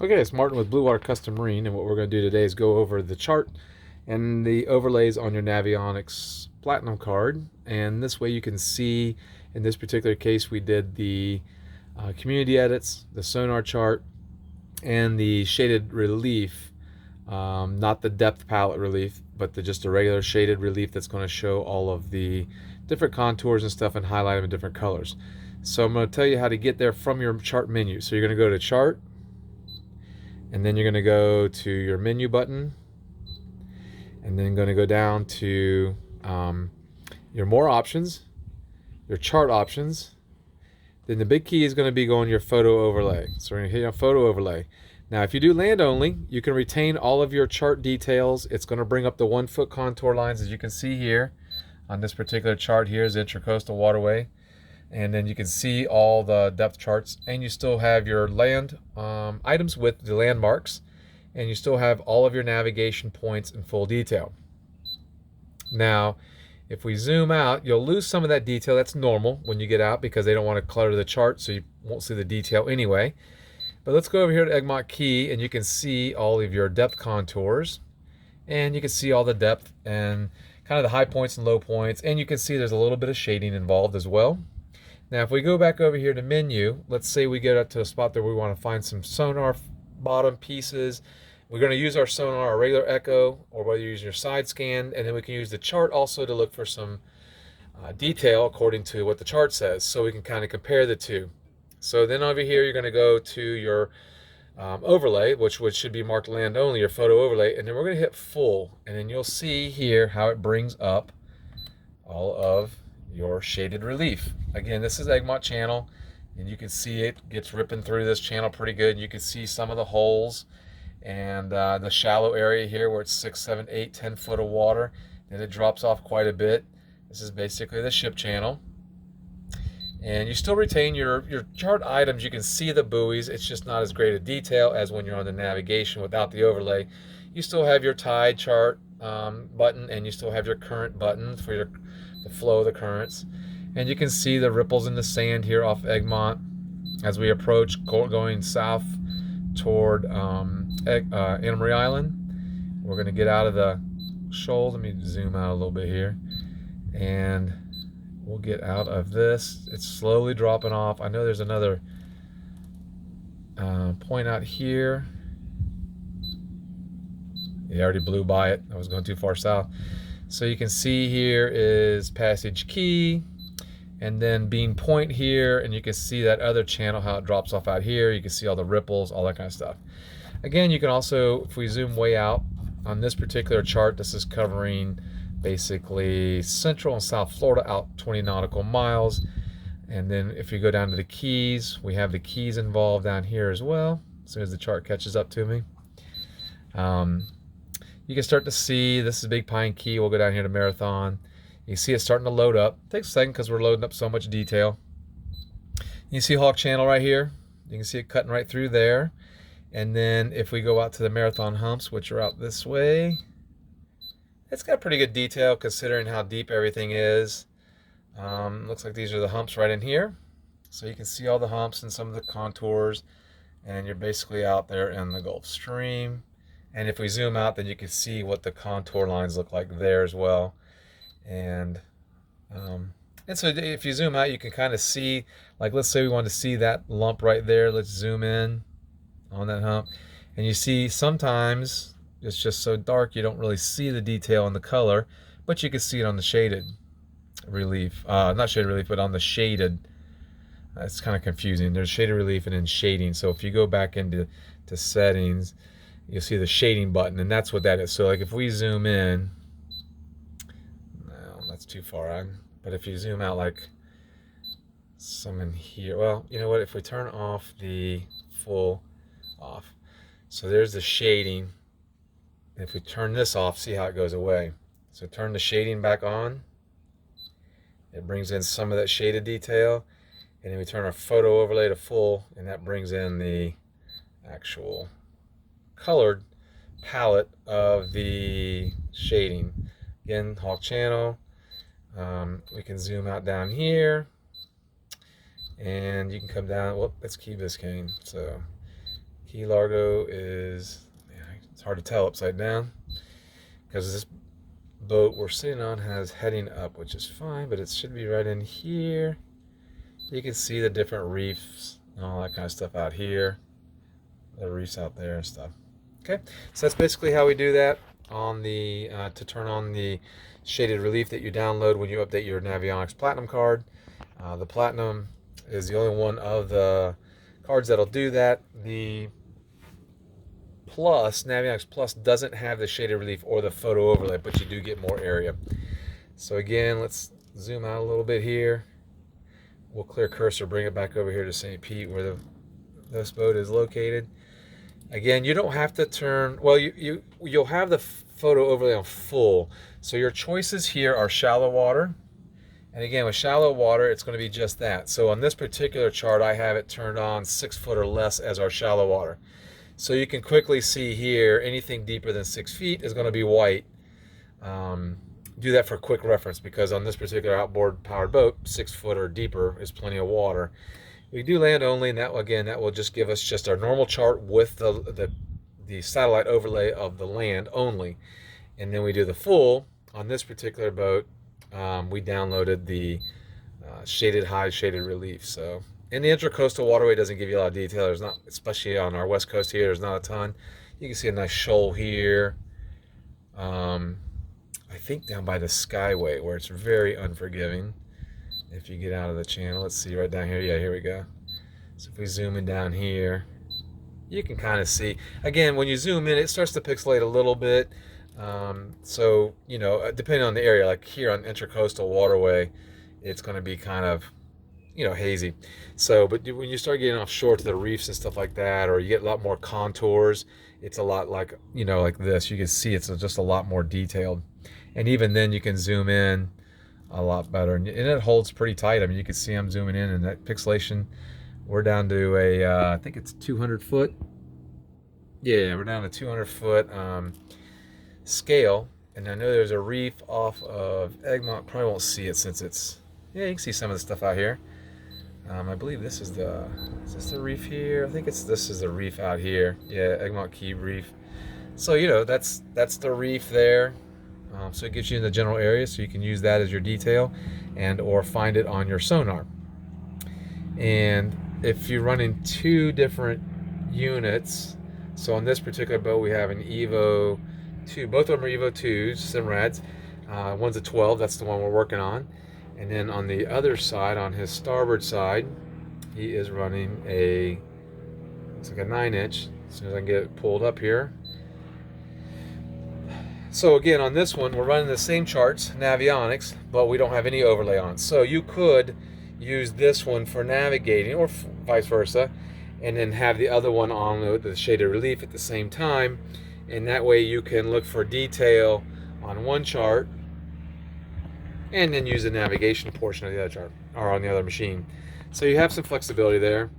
Okay, it's Martin with Blue Water Custom Marine, and what we're going to do today is go over the chart and the overlays on your Navionics Platinum card. And this way you can see, in this particular case, we did the community edits, the sonar chart, and the shaded relief. Not the depth palette relief, but just a regular shaded relief that's going to show all of the different contours and stuff and highlight them in different colors. So I'm going to tell you how to get there from your chart menu. So you're going to go to chart, and then you're going to go to your menu button, and then going to go down to your more options, your chart options. Then the big key is going to be going your photo overlay. So we're going to hit on photo overlay. Now if you do land only, you can retain all of your chart details. It's going to bring up the 1 foot contour lines, as you can see here on this particular chart. Here is the Intracoastal Waterway. And then you can see all the depth charts, and you still have your land items with the landmarks, and you still have all of your navigation points in full detail. Now, if we zoom out, you'll lose some of that detail. That's normal when you get out because they don't want to clutter the chart, so you won't see the detail anyway. But let's go over here to Egmont Key, and you can see all of your depth contours, and you can see all the depth and kind of the high points and low points, and you can see there's a little bit of shading involved as well. Now if we go back over here to menu, let's say we get up to a spot that we want to find some sonar bottom pieces. We're going to use our sonar, our regular echo, or whether you're using your side scan, and then we can use the chart also to look for some detail according to what the chart says, so we can kind of compare the two. So then over here you're going to go to your overlay, which should be marked land only, your photo overlay, and then we're going to hit full, and then you'll see here how it brings up all of your shaded relief. Again, this is Egmont channel, and you can see it gets ripping through this channel pretty good. You can see some of the holes and the shallow area here where it's 6, 7, 8, 10 foot of water. Then it drops off quite a bit. This is basically the ship channel. And you still retain your chart items. You can see the buoys. It's just not as great a detail as when you're on the navigation without the overlay. You still have your tide chart button, and you still have your current button for the flow of the currents. And you can see the ripples in the sand here off Egmont as we approach going south toward Anna Maria Island. We're going to get out of the shoal. Let me zoom out a little bit here, and we'll get out of this. It's slowly dropping off. I know there's another point out here. He already blew by it. I was going too far south. So you can see here is Passage Key, and then Bean Point here, and you can see that other channel, how it drops off out here. You can see all the ripples, all that kind of stuff. Again, you can also, if we zoom way out on this particular chart, this is covering basically Central and South Florida out 20 nautical miles. And then if you go down to the Keys, we have the Keys involved down here as well, as soon as the chart catches up to me. You can start to see, this is Big Pine Key. We'll go down here to Marathon. You see it starting to load up. It takes a second because we're loading up so much detail. You see Hawk Channel right here. You can see it cutting right through there. And then if we go out to the Marathon humps, which are out this way, it's got pretty good detail considering how deep everything is. Looks like these are the humps right in here. So you can see all the humps and some of the contours, and you're basically out there in the Gulf Stream. And if we zoom out, then you can see what the contour lines look like there as well. And so if you zoom out, you can kind of see, like let's say we want to see that lump right there. Let's zoom in on that hump. And you see sometimes it's just so dark you don't really see the detail in the color, but you can see it on the shaded relief. Not shaded relief, but on the shaded. It's kind of confusing. There's shaded relief and then shading. So if you go back into settings, you'll see the shading button, and that's what that is. So like if we zoom in, no, that's too far on. But if you zoom out like some in here, well, you know what, if we turn off the full off, so there's the shading. If we turn this off, see how it goes away. So turn the shading back on. It brings in some of that shaded detail. And then we turn our photo overlay to full, and that brings in the actual colored palette of the shading. Again, Hawk Channel. We can zoom out down here, and you can come down. Whoop, that's Key Biscayne. So Key Largo is, yeah, it's hard to tell upside down because this boat we're sitting on has heading up, which is fine, but it should be right in here. You can see the different reefs and all that kind of stuff out here. The reefs out there and stuff. Okay, so that's basically how we do that on the to turn on the shaded relief that you download when you update your Navionics Platinum card. The Platinum is the only one of the cards that'll do that. The Plus, Navionics Plus, doesn't have the shaded relief or the photo overlay, but you do get more area. So again, let's zoom out a little bit here. We'll clear cursor, bring it back over here to St. Pete where this boat is located. Again, you don't have to turn, well, you'll have the photo overlay on full. So your choices here are shallow water. And again, with shallow water, it's going to be just that. So on this particular chart, I have it turned on 6 foot or less as our shallow water. So you can quickly see here, anything deeper than 6 feet is going to be white. Do that for quick reference, because on this particular outboard powered boat, 6 foot or deeper is plenty of water. We do land only, and that, again, that will just give us just our normal chart with the satellite overlay of the land only. And then we do the full. On this particular boat, we downloaded the shaded high, shaded relief. So, and the intracoastal waterway doesn't give you a lot of detail. There's not, especially on our west coast here, there's not a ton. You can see a nice shoal here. I think down by the Skyway, where it's very unforgiving. If you get out of the channel, let's see right down here. Yeah, here we go. So if we zoom in down here, you can kind of see. Again, when you zoom in, it starts to pixelate a little bit. So, you know, depending on the area, like here on Intracoastal Waterway, it's going to be kind of, you know, hazy. So, but when you start getting offshore to the reefs and stuff like that, or you get a lot more contours, it's a lot like, you know, like this. You can see it's just a lot more detailed. And even then you can zoom in a lot better, and it holds pretty tight. I mean, you can see I'm zooming in, and that pixelation, we're down to a I think it's 200 foot. Yeah, we're down to 200 foot scale. And I know there's a reef off of Egmont. Probably won't see it since it's, yeah, you can see some of the stuff out here. I believe this is this the reef here? I think this is the reef out here. Yeah, Egmont Key Reef. So, you know, that's the reef there. So it gets you in the general area, so you can use that as your detail and or find it on your sonar. And if you're running 2 different units, so on this particular boat we have an Evo 2, both of them are Evo 2s, Simrads. One's a 12, that's the one we're working on. And then on the other side, on his starboard side, he is running it's like a 9-inch. As soon as I can get it pulled up here. So again, on this one, we're running the same charts, Navionics, but we don't have any overlay on. So you could use this one for navigating, or vice versa, and then have the other one on the shaded relief at the same time. And that way you can look for detail on one chart and then use the navigation portion of the other chart, or on the other machine. So you have some flexibility there.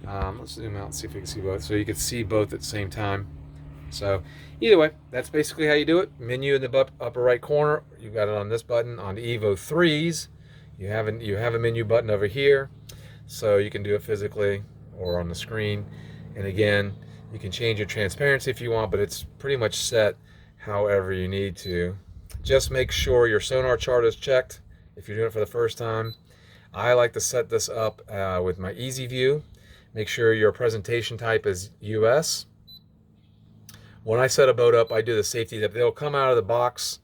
Let's zoom out and see if we can see both. So you can see both at the same time. So either way, that's basically how you do it. Menu in the upper right corner. You've got it on this button. On the Evo 3s, you have a menu button over here. So you can do it physically or on the screen. And again, you can change your transparency if you want, but it's pretty much set however you need to. Just make sure your sonar chart is checked if you're doing it for the first time. I like to set this up with my easy view. Make sure your presentation type is US. When I set a boat up, I do the safety that they'll come out of the box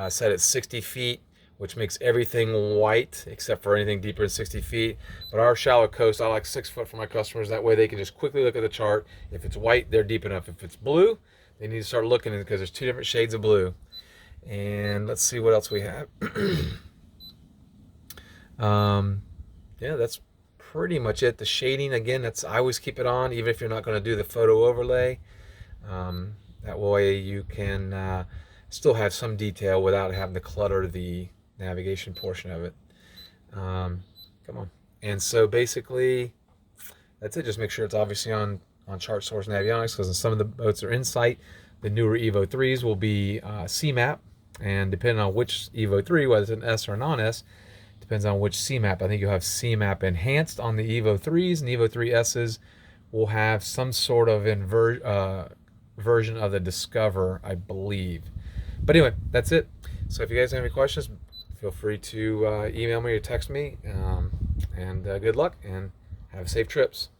set at 60 feet, which makes everything white except for anything deeper than 60 feet. But our shallow coast, I like 6 foot for my customers. That way they can just quickly look at the chart. If it's white, they're deep enough. If it's blue, they need to start looking at it, because there's 2 different shades of blue. And let's see what else we have. Yeah, that's pretty much it. The shading, again, I always keep it on, even if you're not going to do the photo overlay. That way you can still have some detail without having to clutter the navigation portion of it. Come on. And so basically, that's it. Just make sure it's obviously on Chart Source Navionics, because some of the boats are in sight. The newer Evo 3s will be CMAP, and depending on which Evo 3, whether it's an S or a non-S, depends on which CMAP. I think you'll have CMAP enhanced on the Evo 3s, and Evo 3Ss will have some sort of version of the Discover, I believe. But anyway, that's it. So if you guys have any questions, feel free to email me or text me. And good luck and have safe trips.